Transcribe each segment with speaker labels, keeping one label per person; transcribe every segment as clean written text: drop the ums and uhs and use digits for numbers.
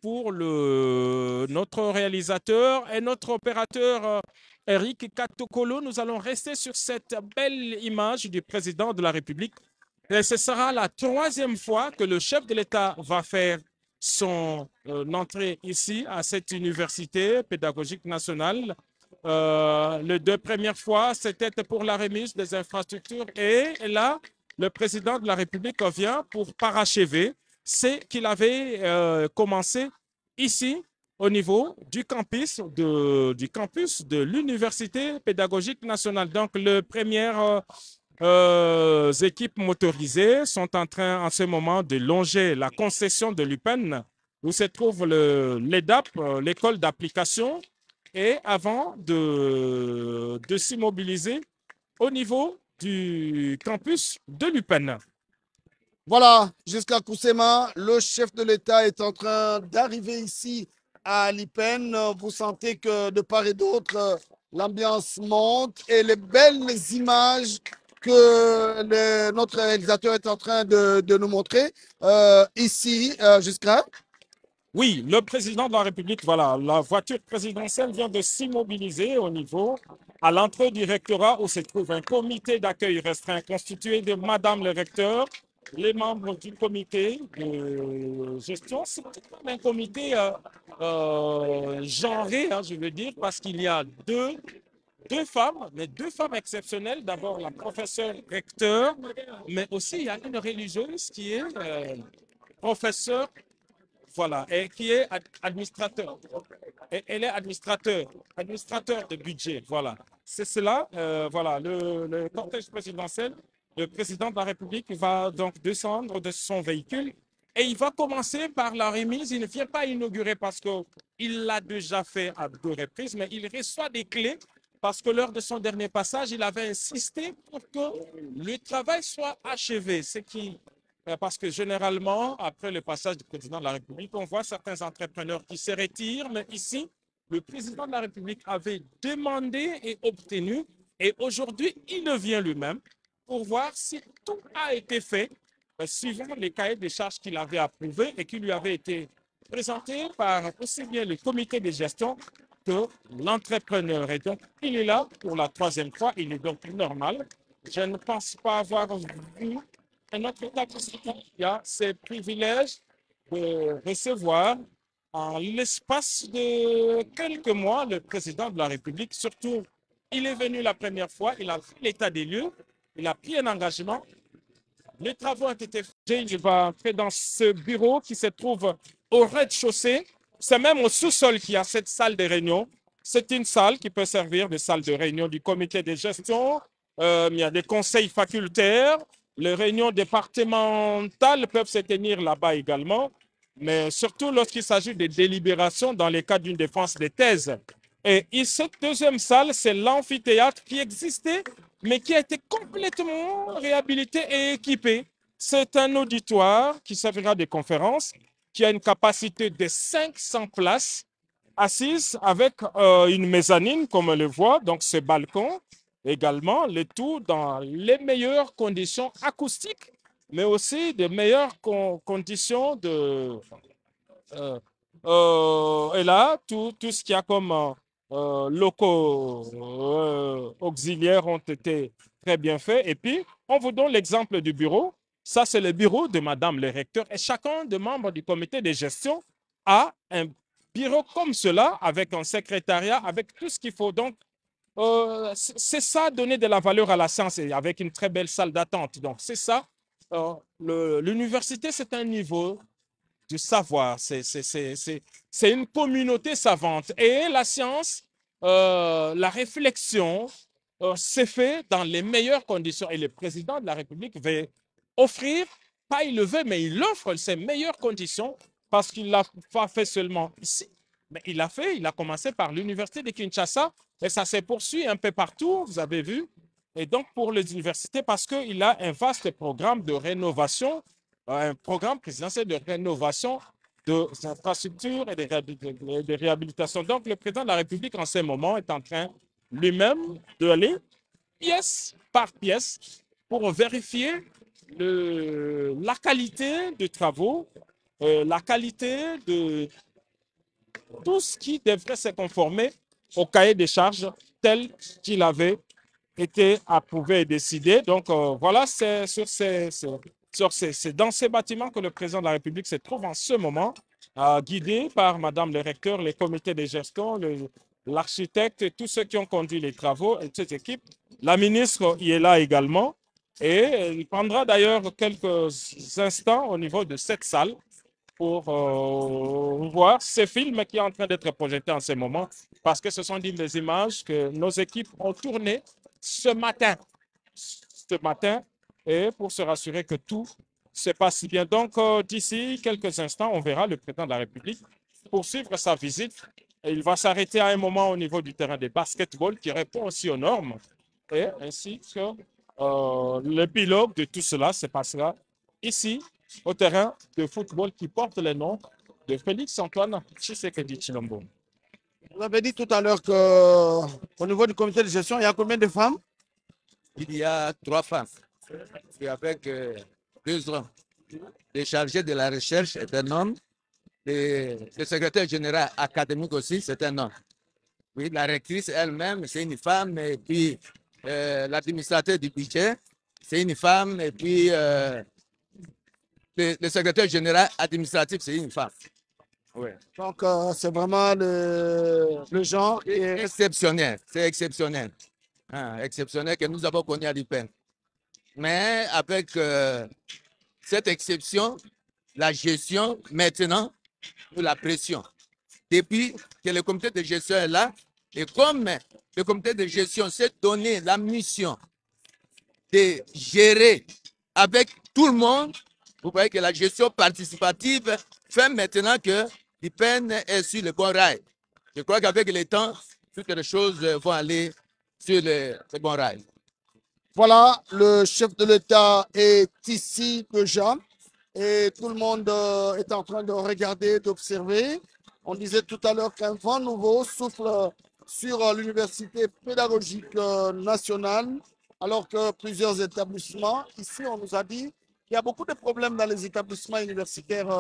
Speaker 1: pour notre réalisateur et notre opérateur Eric Katokolo. Nous allons rester sur cette belle image du président de la République. Et ce sera la troisième fois que le chef de l'État va faire son entrée ici à cette université pédagogique nationale. Les deux premières fois, c'était pour la remise des infrastructures et là, le président de la République vient pour parachever ce qu'il avait commencé ici au niveau du campus de l'Université pédagogique nationale. Donc, les premières équipes motorisées sont en train en ce moment de longer la concession de l'UPEN où se trouve l'EDAP, l'école d'application, et avant de s'immobiliser au niveau du campus de l'UPEN.
Speaker 2: Voilà, jusqu'à Koussema, le chef de l'État est en train d'arriver ici à l'IPEN. Vous sentez que de part et d'autre, l'ambiance monte et les belles images que notre réalisateur est en train de nous montrer ici, jusqu'à.
Speaker 1: Oui, le président de la République, voilà, la voiture présidentielle vient de s'immobiliser au niveau, à l'entrée du rectorat où se trouve un comité d'accueil restreint constitué de Madame le recteur, les membres du comité de gestion. C'est un comité genré, hein, je veux dire, parce qu'il y a deux femmes, mais deux femmes exceptionnelles. D'abord, la professeure recteur, mais aussi il y a une religieuse qui est professeure, voilà, et qui est administrateur. Et elle est administrateur de budget, voilà. C'est cela, voilà, le cortège présidentiel, le président de la République va donc descendre de son véhicule et il va commencer par la remise. Il ne vient pas inaugurer parce qu'il l'a déjà fait à deux reprises, mais il reçoit des clés parce que lors de son dernier passage, il avait insisté pour que le travail soit achevé, ce qui parce que généralement, après le passage du président de la République, on voit certains entrepreneurs qui se retirent, mais ici, le président de la République avait demandé et obtenu, et aujourd'hui, il vient lui-même pour voir si tout a été fait suivant les cahiers de charges qu'il avait approuvés et qui lui avaient été présentés par aussi bien le comité de gestion que l'entrepreneur. Et donc, il est là pour la troisième fois, il est donc normal. Je ne pense pas avoir vu un autre État qui a ces privilèges de recevoir en l'espace de quelques mois le président de la République. Surtout, il est venu la première fois, il a fait l'état des lieux, il a pris un engagement. Les travaux ont été faits. Il va entrer dans ce bureau qui se trouve au rez-de-chaussée. C'est même au sous-sol qu'il y a cette salle de réunion. C'est une salle qui peut servir de salle de réunion du comité de gestion. Il y a des conseils facultaires. Les réunions départementales peuvent se tenir là-bas également, mais surtout lorsqu'il s'agit de délibérations dans le cadre d'une défense des thèses. Et cette deuxième salle, c'est l'amphithéâtre qui existait, mais qui a été complètement réhabilité et équipé. C'est un auditoire qui servira de conférences, qui a une capacité de 500 places assises avec une mezzanine, comme on le voit, donc ce balcon également, le tout dans les meilleures conditions acoustiques, mais aussi de meilleures conditions de... et là, tout ce qu'il y a comme locaux auxiliaires ont été très bien faits. Et puis, on vous donne l'exemple du bureau. Ça, c'est le bureau de Madame le recteur. Et chacun des membres du comité de gestion a un bureau comme cela, avec un secrétariat, avec tout ce qu'il faut. Donc, c'est ça, donner de la valeur à la science et avec une très belle salle d'attente. Donc, c'est ça. L'université, c'est un niveau du savoir. C'est une communauté savante. Et la science, la réflexion s'est fait dans les meilleures conditions. Et le président de la République veut offrir, pas il le veut, mais il offre ces meilleures conditions parce qu'il ne l'a pas fait seulement ici, mais il a commencé par l'université de Kinshasa et ça s'est poursuivi un peu partout, vous avez vu. Et donc pour les universités, parce qu'il a un vaste programme de rénovation, un programme présidentiel de rénovation des infrastructures et de réhabilitation. Donc, le président de la République, en ce moment, est en train lui-même d'aller pièce par pièce pour vérifier la qualité des travaux la qualité de tout ce qui devrait se conformer au cahier des charges tel qu'il avait été approuvé et décidé. Donc voilà, c'est dans ces bâtiments que le président de la République se trouve en ce moment, guidé par Madame le recteur, les comités de gestion, l'architecte et tous ceux qui ont conduit les travaux et cette équipe. La ministre y est là également et il prendra d'ailleurs quelques instants au niveau de cette salle pour voir ce film qui est en train d'être projeté en ce moment, parce que ce sont des images que nos équipes ont tournées ce matin, et pour se rassurer que tout se passe bien. Donc, d'ici quelques instants, on verra le président de la République poursuivre sa visite. Et il va s'arrêter à un moment au niveau du terrain de basketball qui répond aussi aux normes, et ainsi que l'épilogue de tout cela se passera ici, au terrain de football qui porte le nom de Félix-Antoine Tshisekedi Tshilombo.
Speaker 2: Vous avez dit tout à l'heure qu'au niveau du comité de gestion, il y a combien de femmes?
Speaker 3: Il y a 3 femmes. Et avec 2 hommes. Le chargé de la recherche est un homme. Le secrétaire général académique aussi, c'est un homme. Oui, la rectrice elle-même, c'est une femme. Et puis, l'administrateur du budget, c'est une femme. Et puis, le secrétaire général administratif, c'est une femme. Oui.
Speaker 2: Donc, c'est vraiment le genre qui est
Speaker 3: exceptionnel. C'est exceptionnel. Exceptionnel que nous avons connu à l'IPEN. Mais avec cette exception, la gestion, maintenant, nous la pression. Depuis que le comité de gestion est là, et comme le comité de gestion s'est donné la mission de gérer avec tout le monde, vous voyez que la gestion participative fait maintenant que l'IPEN est sur le bon rail. Je crois qu'avec le temps, toutes les choses vont aller sur le bon rail.
Speaker 2: Voilà, le chef de l'État est ici déjà et tout le monde est en train de regarder, d'observer. On disait tout à l'heure qu'un vent nouveau souffle sur l'Université pédagogique nationale, alors que plusieurs établissements, ici on nous a dit qu'il y a beaucoup de problèmes dans les établissements universitaires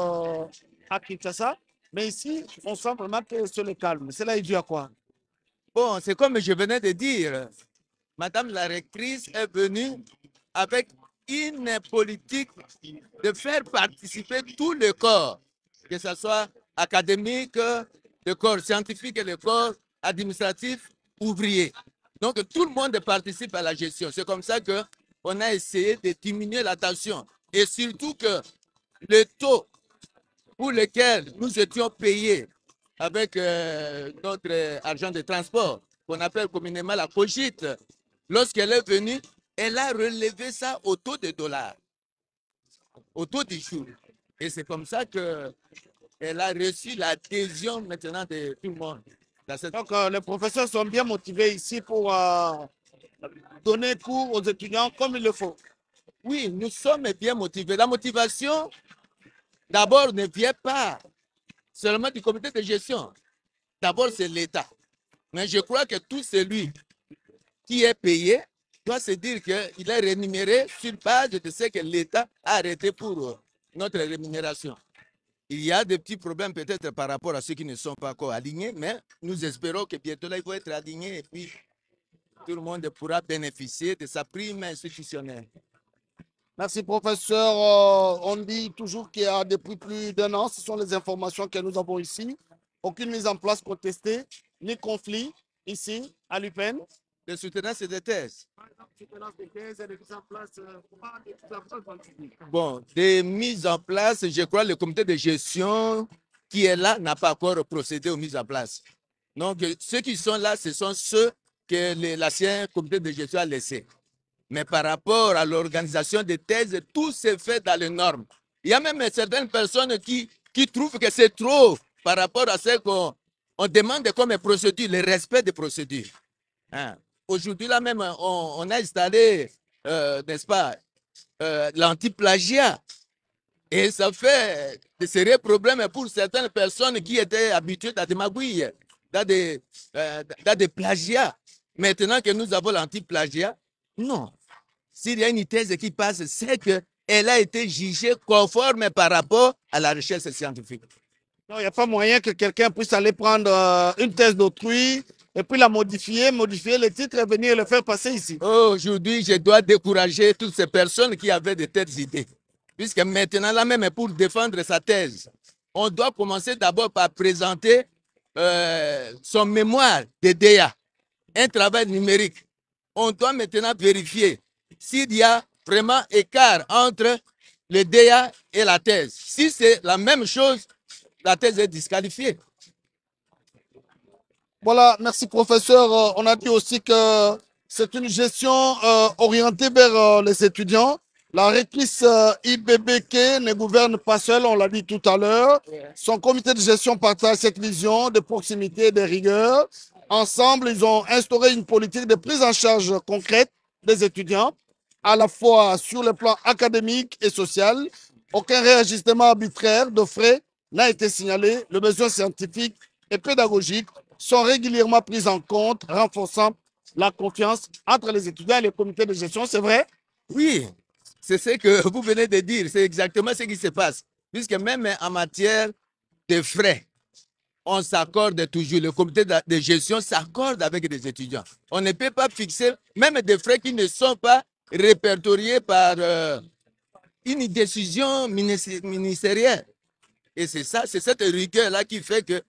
Speaker 2: à Kinshasa, mais ici on sent vraiment que c'est le calme. Cela est dû à quoi?
Speaker 3: Bon, c'est comme je venais de dire. Madame la rectrice est venue avec une politique de faire participer tout le corps, que ce soit académique, le corps scientifique et le corps administratif, ouvrier. Donc tout le monde participe à la gestion. C'est comme ça qu'on a essayé de diminuer la tension. Et surtout que le taux pour lequel nous étions payés avec notre argent de transport, qu'on appelle communément la cogite, lorsqu'elle est venue, elle a relevé ça au taux de dollars, au taux du jour. Et c'est comme ça qu'elle a reçu l'adhésion maintenant de tout le monde.
Speaker 2: Donc, les professeurs sont bien motivés ici pour donner cours aux étudiants comme il le faut.
Speaker 3: Oui, nous sommes bien motivés. La motivation, d'abord, ne vient pas seulement du comité de gestion. D'abord, c'est l'État. Mais je crois que tout celui qui est payé doit se dire qu'il est rémunéré sur base de ce que l'État a arrêté pour notre rémunération. Il y a des petits problèmes peut-être par rapport à ceux qui ne sont pas encore alignés, mais nous espérons que bientôt là, ils vont être alignés et puis tout le monde pourra bénéficier de sa prime institutionnelle.
Speaker 2: Merci, professeur. On dit toujours qu'il y a depuis plus d'1 an, ce sont les informations que nous avons ici. Aucune mise en place contestée, ni conflit ici à l'UPEN.
Speaker 3: De soutenance de thèse. Bon, des mises en place, je crois le comité de gestion qui est là n'a pas encore procédé aux mises en place. Donc, ceux qui sont là, ce sont ceux que l'ancien comité de gestion a laissés. Mais par rapport à l'organisation des thèses, tout se fait dans les normes. Il y a même certaines personnes qui trouvent que c'est trop par rapport à ce qu'on demande comme procédure, le respect des procédures. Hein? Aujourd'hui, là même, on a installé, n'est-ce pas, l'anti-plagiat. Et ça fait de sérieux problèmes pour certaines personnes qui étaient habituées à des magouilles, dans des plagiats. Maintenant que nous avons l'anti-plagiat, non. S'il y a une thèse qui passe, c'est que elle a été jugée conforme par rapport à la recherche scientifique.
Speaker 2: Non, il n'y a pas moyen que quelqu'un puisse aller prendre une thèse d'autrui et puis la modifier, modifier les titres et venir le faire passer ici.
Speaker 3: Aujourd'hui, je dois décourager toutes ces personnes qui avaient de telles idées. Puisque maintenant, là même, pour défendre sa thèse, on doit commencer d'abord par présenter son mémoire de DEA, un travail numérique. On doit maintenant vérifier s'il y a vraiment écart entre le DEA et la thèse. Si c'est la même chose, la thèse est disqualifiée.
Speaker 2: Voilà, merci professeur. On a dit aussi que c'est une gestion orientée vers les étudiants. La rectrice IBBK ne gouverne pas seule, on l'a dit tout à l'heure. Son comité de gestion partage cette vision de proximité et de rigueur. Ensemble, ils ont instauré une politique de prise en charge concrète des étudiants, à la fois sur le plan académique et social. Aucun réajustement arbitraire de frais n'a été signalé. Le besoin scientifique et pédagogique sont régulièrement prises en compte, renforçant la confiance entre les étudiants et les comités de gestion. C'est vrai?
Speaker 3: Oui, c'est ce que vous venez de dire. C'est exactement ce qui se passe. Puisque même en matière de frais, on s'accorde toujours. Le comité de gestion s'accorde avec les étudiants. On ne peut pas fixer même des frais qui ne sont pas répertoriés par une décision ministérielle. Et c'est ça, c'est cette rigueur-là qui fait que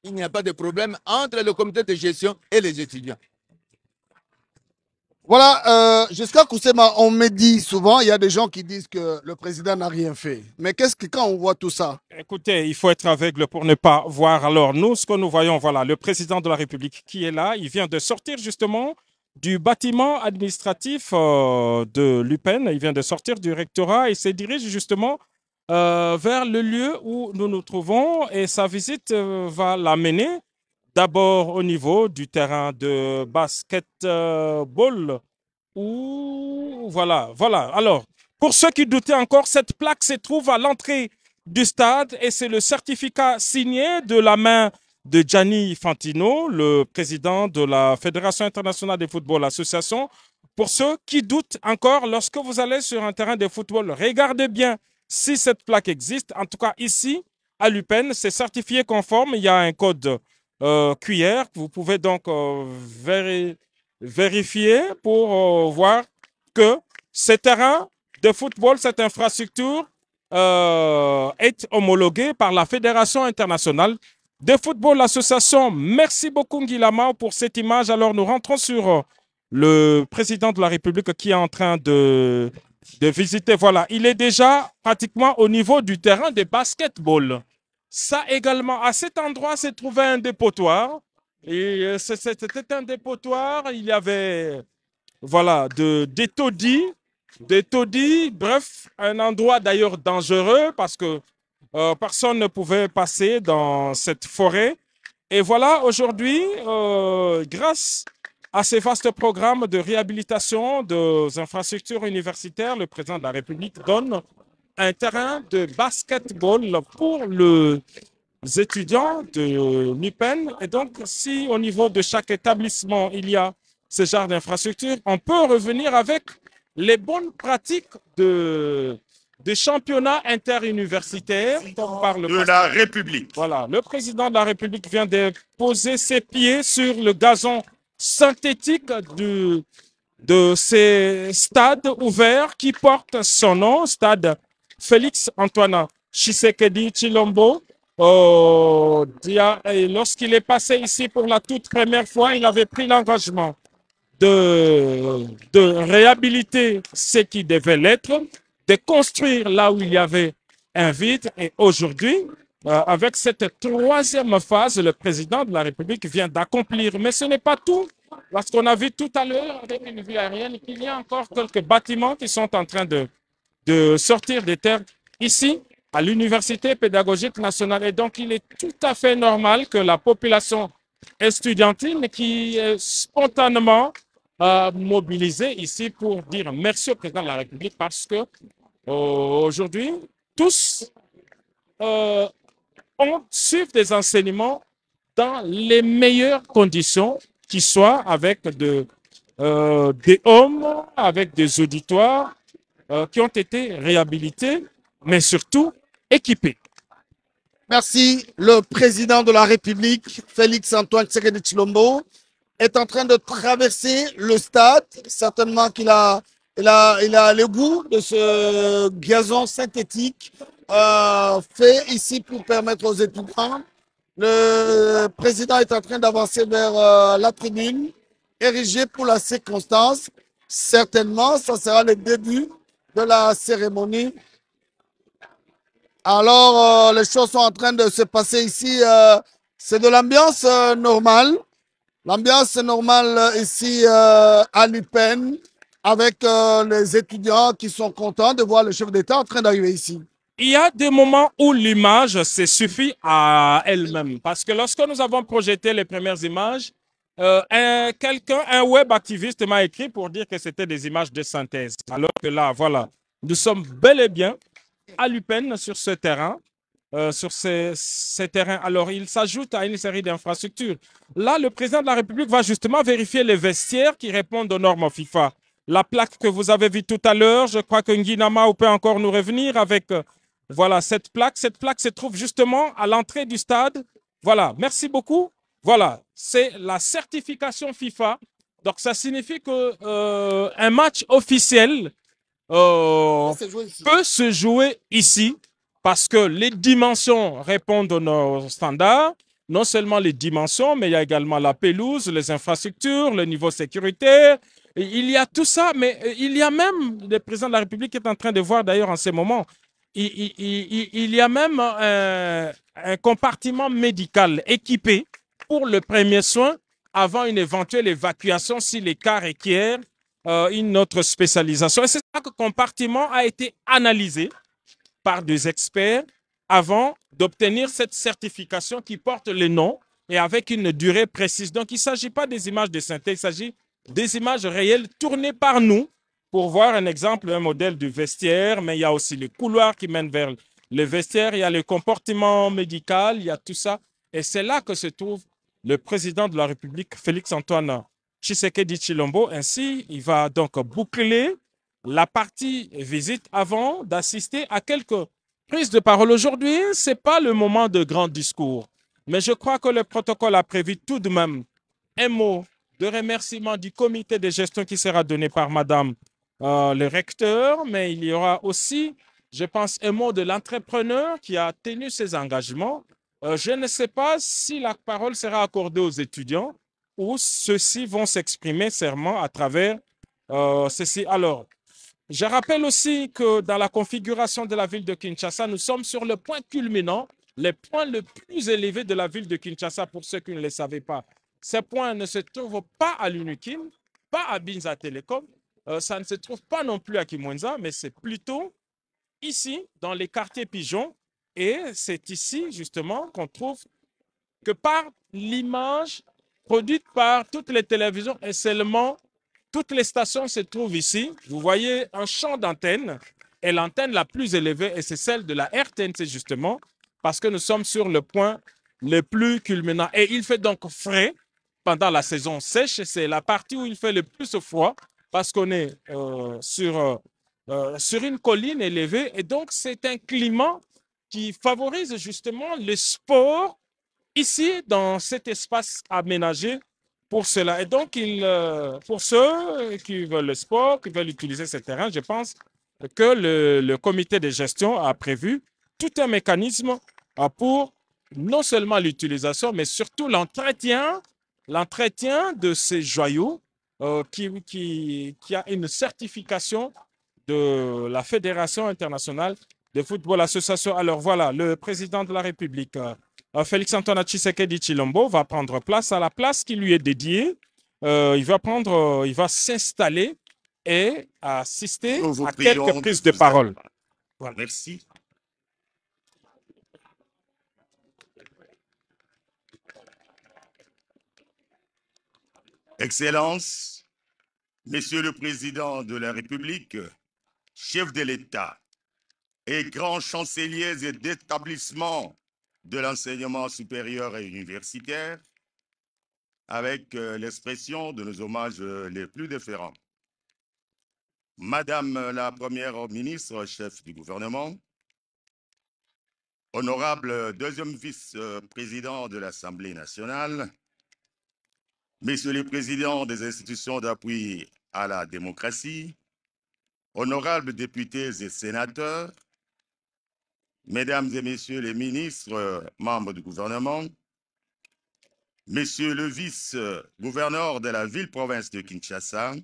Speaker 3: il n'y a pas de problème entre le comité de gestion et les étudiants.
Speaker 2: Voilà, jusqu'à Koussema, on me dit souvent, il y a des gens qui disent que le président n'a rien fait. Mais qu'est-ce que quand on voit tout ça?
Speaker 1: Écoutez, il faut être aveugle pour ne pas voir. Alors, nous, ce que nous voyons, voilà, le président de la République qui est là, il vient de sortir justement du bâtiment administratif de l'UPEN. Il vient de sortir du rectorat et se dirige justement vers le lieu où nous nous trouvons. Et sa visite va l'amener d'abord au niveau du terrain de basketball. Voilà. Alors, pour ceux qui doutaient encore, cette plaque se trouve à l'entrée du stade et c'est le certificat signé de la main de Gianni Infantino, le président de la Fédération internationale de football association. Pour ceux qui doutent encore, lorsque vous allez sur un terrain de football, regardez bien si cette plaque existe. En tout cas, ici, à l'UPEN, c'est certifié conforme. Il y a un code QR que vous pouvez donc vérifier pour voir que ce terrain de football, cette infrastructure est homologuée par la Fédération internationale de football association. Merci beaucoup Nguilama pour cette image. Alors nous rentrons sur le président de la République qui est en train de visiter. Voilà, il est déjà pratiquement au niveau du terrain de basketball. Ça également, à cet endroit se trouvait un dépotoir. Et c'était un dépotoir, il y avait voilà, des taudis, bref, un endroit d'ailleurs dangereux parce que personne ne pouvait passer dans cette forêt. Et voilà, aujourd'hui, grâce à ces vastes programmes de réhabilitation des infrastructures universitaires, le président de la République donne un terrain de basketball pour les étudiants de l'UPEN. Et donc, si au niveau de chaque établissement, il y a ce genre d'infrastructure, on peut revenir avec les bonnes pratiques de championnat interuniversitaire
Speaker 4: de la République.
Speaker 1: Voilà, le président de la République vient de poser ses pieds sur le gazon synthétique de ces stades ouverts qui portent son nom, stade Félix-Antoine Tshisekedi Tshilombo. Lorsqu'il est passé ici pour la toute première fois, il avait pris l'engagement de réhabiliter ce qui devait l'être, de construire là où il y avait un vide. Et aujourd'hui, avec cette troisième phase, le président de la République vient d'accomplir. Mais ce n'est pas tout, parce qu'on a vu tout à l'heure avec une vue aérienne qu'il y a encore quelques bâtiments qui sont en train de sortir des terres ici, à l'Université pédagogique nationale. Et donc, il est tout à fait normal que la population estudiantine qui est spontanément mobilisée ici pour dire merci au président de la République parce que aujourd'hui, tous suivent des enseignements dans les meilleures conditions qui soient avec des hommes, avec des auditoires qui ont été réhabilités, mais surtout équipés.
Speaker 2: Merci. Le président de la République, Félix-Antoine Tshisekedi Tshilombo, est en train de traverser le stade. Certainement qu'il a, il a le goût de ce gazon synthétique fait ici pour permettre aux étudiants. Le président est en train d'avancer vers la tribune érigée pour la circonstance. Certainement, ça sera le début de la cérémonie. Alors, les choses sont en train de se passer ici. C'est de l'ambiance normale. L'ambiance normale ici à l'UPEN avec les étudiants qui sont contents de voir le chef d'État en train d'arriver ici.
Speaker 1: Il y a des moments où l'image se suffit à elle-même. Parce que lorsque nous avons projeté les premières images, un web activiste m'a écrit pour dire que c'était des images de synthèse. Alors que là, voilà, nous sommes bel et bien à l'UPEN sur ce terrain. Sur ces terrains. Alors, il s'ajoute à une série d'infrastructures. Là, le président de la République va justement vérifier les vestiaires qui répondent aux normes FIFA. La plaque que vous avez vue tout à l'heure, je crois que Nguinama peut encore nous revenir avec voilà, cette plaque. Cette plaque se trouve justement à l'entrée du stade. Voilà, merci beaucoup. Voilà, c'est la certification FIFA. Donc, ça signifie que un match officiel peut se jouer ici parce que les dimensions répondent à nos standards. Non seulement les dimensions, mais il y a également la pelouse, les infrastructures, le niveau sécuritaire. Il y a tout ça, mais il y a même, le président de la République est en train de voir d'ailleurs en ce moment, il y a même un compartiment médical équipé pour le premier soin avant une éventuelle évacuation si les cas requièrent une autre spécialisation. Et c'est ça que le compartiment a été analysé par des experts avant d'obtenir cette certification qui porte le nom et avec une durée précise. Donc, il ne s'agit pas des images de synthèse, il s'agit des images réelles tournées par nous pour voir un exemple, un modèle du vestiaire, mais il y a aussi les couloirs qui mènent vers le vestiaire, il y a le comportement médical, il y a tout ça. Et c'est là que se trouve le président de la République, Félix-Antoine Tshisekedi Tshilombo. Ainsi, il va donc boucler la partie visite avant d'assister à quelques prises de parole. Aujourd'hui, ce n'est pas le moment de grand discours, mais je crois que le protocole a prévu tout de même un mot de remerciement du comité de gestion qui sera donné par Madame le recteur, mais il y aura aussi, je pense, un mot de l'entrepreneur qui a tenu ses engagements. Je ne sais pas si la parole sera accordée aux étudiants ou ceux-ci vont s'exprimer serment à travers ceci. Alors, je rappelle aussi que dans la configuration de la ville de Kinshasa, nous sommes sur le point culminant, le point le plus élevé de la ville de Kinshasa, pour ceux qui ne le savaient pas. Ce point ne se trouve pas à l'Unikin, pas à Binza Telecom, ça ne se trouve pas non plus à Kimwenza, mais c'est plutôt ici, dans les quartiers pigeons, et c'est ici, justement, qu'on trouve que par l'image produite par toutes les télévisions et seulement toutes les stations se trouvent ici. Vous voyez un champ d'antenne et l'antenne la plus élevée, et c'est celle de la RTNC justement, parce que nous sommes sur le point le plus culminant. Et il fait donc frais pendant la saison sèche. C'est la partie où il fait le plus froid parce qu'on est sur une colline élevée. Et donc, c'est un climat qui favorise justement le sport ici, dans cet espace aménagé pour cela. Et donc, pour ceux qui veulent le sport, qui veulent utiliser ce terrain, je pense que le comité de gestion a prévu tout un mécanisme pour non seulement l'utilisation, mais surtout l'entretien de ces joyaux qui a une certification de la Fédération internationale de football association. Alors voilà, le président de la République, Félix-Antoine Tshisekedi Tshilombo, va prendre place à la place qui lui est dédiée. Il va s'installer et assister
Speaker 4: Nous vous
Speaker 1: à
Speaker 4: prions
Speaker 1: quelques
Speaker 4: de
Speaker 1: prises de
Speaker 4: vous
Speaker 1: parole.
Speaker 4: asseoir.
Speaker 1: Voilà.
Speaker 4: Merci. Excellences, Monsieur le Président de la République, chef de l'État et grands chanceliers et d'établissements de l'enseignement supérieur et universitaire, avec l'expression de nos hommages les plus différents. Madame la Première ministre, chef du gouvernement, honorable deuxième vice-président de l'Assemblée nationale, messieurs les présidents des institutions d'appui à la démocratie, honorables députés et sénateurs, mesdames et messieurs les ministres, membres du gouvernement, monsieur le vice-gouverneur de la ville-province de Kinshasa,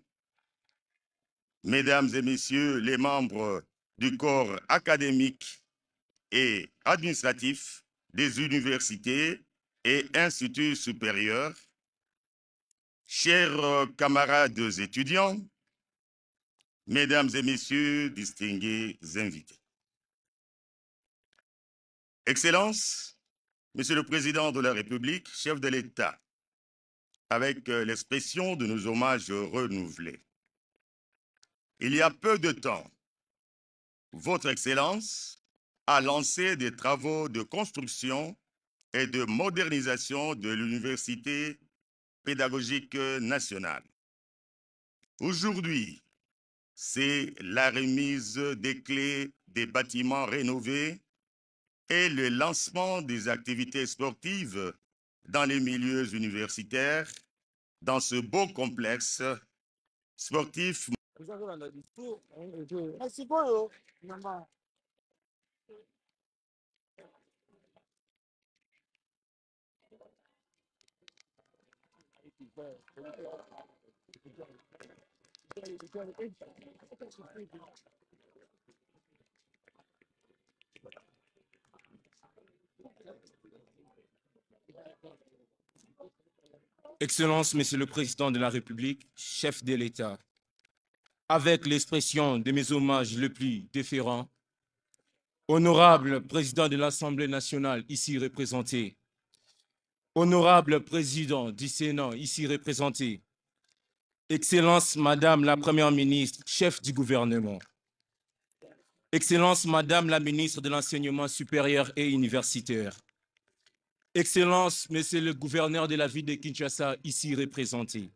Speaker 4: mesdames et messieurs les membres du corps académique et administratif des universités et instituts supérieurs, chers camarades étudiants, mesdames et messieurs distingués invités. Excellences, Monsieur le Président de la République, chef de l'État, avec l'expression de nos hommages renouvelés. Il y a peu de temps, Votre Excellence a lancé des travaux de construction et de modernisation de l'Université pédagogique nationale. Aujourd'hui, c'est la remise des clés des bâtiments rénovés et le lancement des activités sportives dans les milieux universitaires, dans ce beau complexe sportif.
Speaker 1: Excellence, Monsieur le Président de la République, chef de l'État, avec l'expression de mes hommages les plus déférents, honorable Président de l'Assemblée nationale ici représenté, honorable Président du Sénat ici représenté, Excellence Madame la Première ministre, chef du gouvernement, Excellence Madame la ministre de l'Enseignement supérieur et universitaire, Excellence Monsieur le gouverneur de la ville de Kinshasa ici représenté,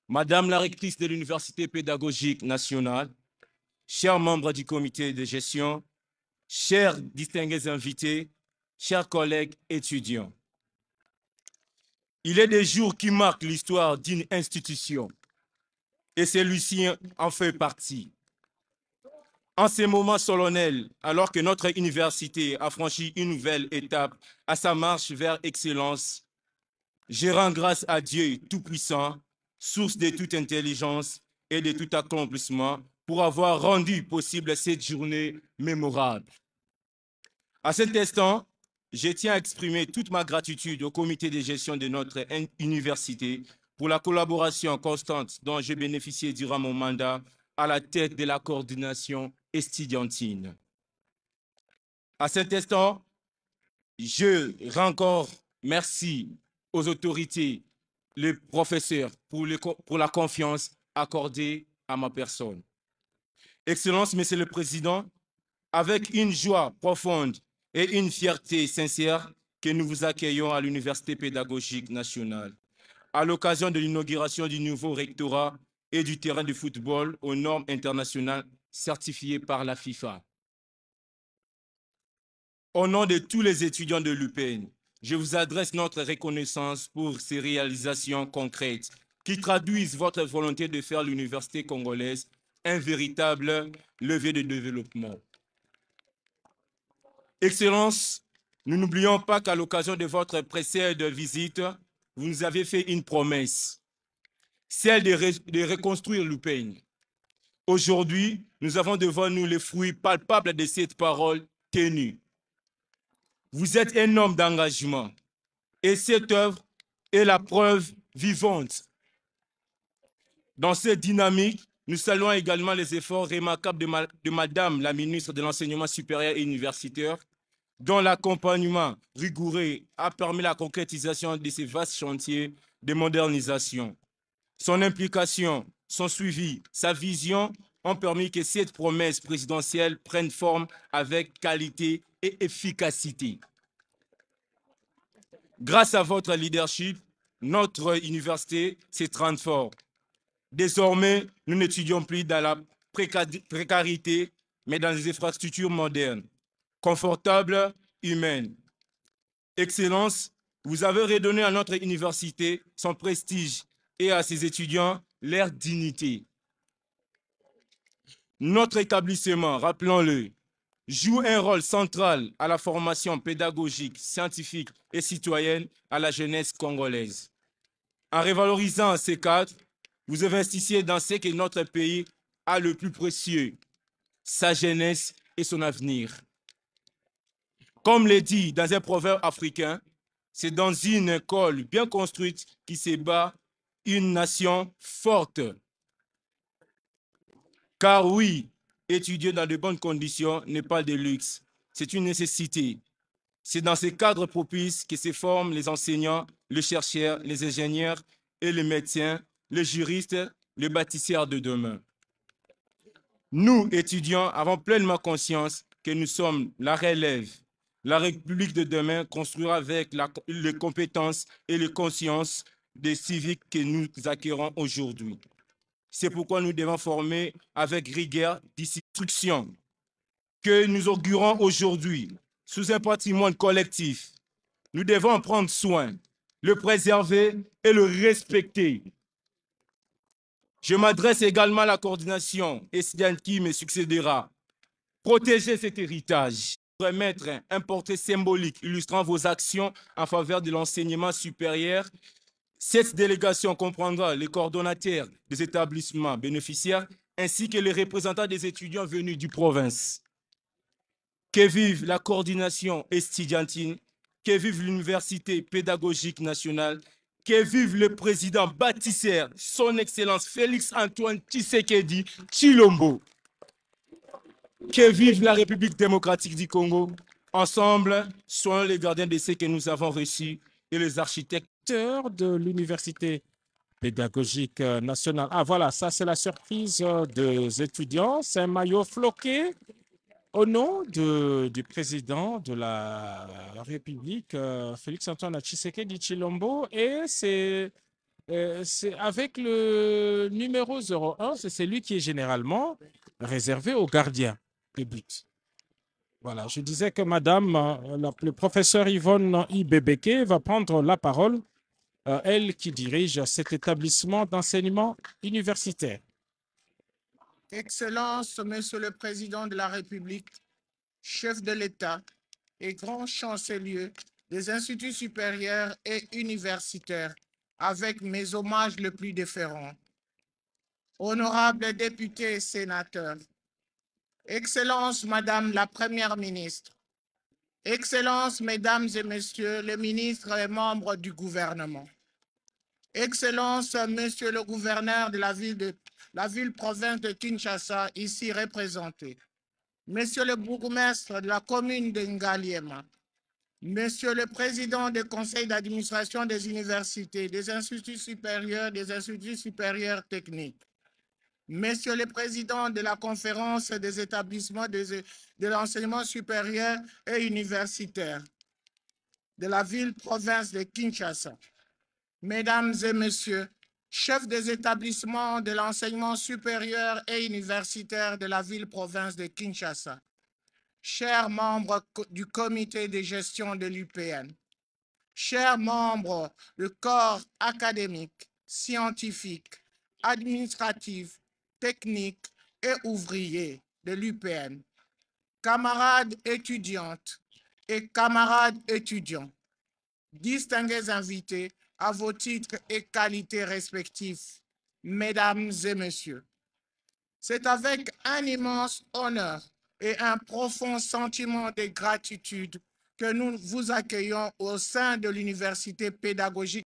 Speaker 1: Madame la rectrice de l'Université pédagogique nationale, chers membres du comité de gestion, chers distingués invités, chers collègues étudiants. Il est des jours qui marquent l'histoire d'une institution et celui-ci en fait partie. En ces moments solennels, alors que notre université a franchi une nouvelle étape à sa marche vers l'excellence, je rends grâce à Dieu Tout-Puissant, source de toute intelligence et de tout accomplissement, pour avoir rendu possible cette journée mémorable. À cet instant, je tiens à exprimer toute ma gratitude au comité de gestion de notre université pour la collaboration constante dont j'ai bénéficié durant mon mandat à la tête de la coordination estudiantine. À cet instant, je rends encore merci aux autorités, les professeurs pour la confiance accordée à ma personne. Excellence, Monsieur le Président, avec une joie profonde et une fierté sincère que nous vous accueillons à l'Université pédagogique nationale, à l'occasion de l'inauguration du nouveau rectorat et du terrain de football aux normes internationales certifiées par la FIFA. Au nom de tous les étudiants de l'UPN, je vous adresse notre reconnaissance pour ces réalisations concrètes qui traduisent votre volonté de faire l'université congolaise un véritable levier de développement. Excellence, nous n'oublions pas qu'à l'occasion de votre précédente visite, vous nous avez fait une promesse, celle de reconstruire l'UPN. Aujourd'hui, nous avons devant nous les fruits palpables de cette parole tenue. Vous êtes un homme d'engagement et cette œuvre est la preuve vivante. Dans cette dynamique, nous saluons également les efforts remarquables de Madame la ministre de l'Enseignement supérieur et universitaire, dont l'accompagnement rigoureux a permis la concrétisation de ces vastes chantiers de modernisation. Son implication, son suivi, sa vision ont permis que cette promesse présidentielle prenne forme avec qualité et efficacité. Grâce à votre leadership, notre université se transforme. Désormais, nous n'étudions plus dans la
Speaker 5: précarité, mais dans des infrastructures modernes, confortables, humaines. Excellence, vous avez redonné à notre université son prestige et à ses étudiants leur dignité. Notre établissement, rappelons-le, joue un rôle central à la formation pédagogique, scientifique et citoyenne à la jeunesse congolaise. En revalorisant ces cadres, vous investissez dans ce que notre pays a le plus précieux, sa jeunesse et son avenir. Comme le dit dans un proverbe africain, c'est dans une école bien construite qui se bat une nation forte. Car oui, étudier dans de bonnes conditions n'est pas de luxe, c'est une nécessité. C'est dans ces cadres propices que se forment les enseignants, les chercheurs, les ingénieurs et les médecins, les juristes, les bâtisseurs de demain. Nous, étudiants, avons pleinement conscience que nous sommes la relève. La République de demain construira avec les compétences et les consciences des civiques que nous acquérons aujourd'hui. C'est pourquoi nous devons former avec rigueur, discipline, que nous augurons aujourd'hui sous un patrimoine collectif. Nous devons en prendre soin, le préserver et le respecter. Je m'adresse également à la coordination estudiantine qui me succédera. Protéger cet héritage, remettre un portrait symbolique illustrant vos actions en faveur de l'enseignement supérieur. Cette délégation comprendra les coordonnateurs des établissements bénéficiaires ainsi que les représentants des étudiants venus du province. Que vive la coordination estudiantine, que vive l'Université pédagogique nationale, que vive le président bâtisseur, son Excellence Félix-Antoine Tshisekedi Tshilombo. Que vive la République démocratique du Congo. Ensemble, soyons les gardiens de ce que nous avons reçus et les architectes
Speaker 1: De l'Université pédagogique nationale. Ah voilà, ça c'est la surprise des étudiants. C'est un maillot floqué au nom du président de la République, Félix-Antoine Tshisekedi Tshilombo, et c'est avec le numéro 01, c'est celui qui est généralement réservé aux gardiens de but. Voilà, je disais que madame, le professeur Yvonne Ibebeke va prendre la parole, elle qui dirige cet établissement d'enseignement universitaire.
Speaker 6: Excellence, Monsieur le Président de la République, chef de l'État et grand chancelier des instituts supérieurs et universitaires, avec mes hommages les plus déférents. Honorables députés et sénateurs, Excellence, Madame la Première ministre, Excellences, Mesdames et Messieurs les ministres et membres du gouvernement, Excellences, Monsieur le gouverneur de la ville-province de Kinshasa, ici représenté, Monsieur le bourgmestre de la commune de Ngaliema, Monsieur le président du conseil d'administration des universités, des instituts supérieurs techniques, Monsieur le président de la conférence des établissements de l'enseignement supérieur et universitaire de la ville-province de Kinshasa, Mesdames et Messieurs, chefs des établissements de l'enseignement supérieur et universitaire de la ville-province de Kinshasa, chers membres du comité de gestion de l'UPN, chers membres du corps académique, scientifique, administratif, technique et ouvrier de l'UPN, camarades étudiantes et camarades étudiants, distingués invités à vos titres et qualités respectifs, Mesdames et Messieurs. C'est avec un immense honneur et un profond sentiment de gratitude que nous vous accueillons au sein de l'Université pédagogique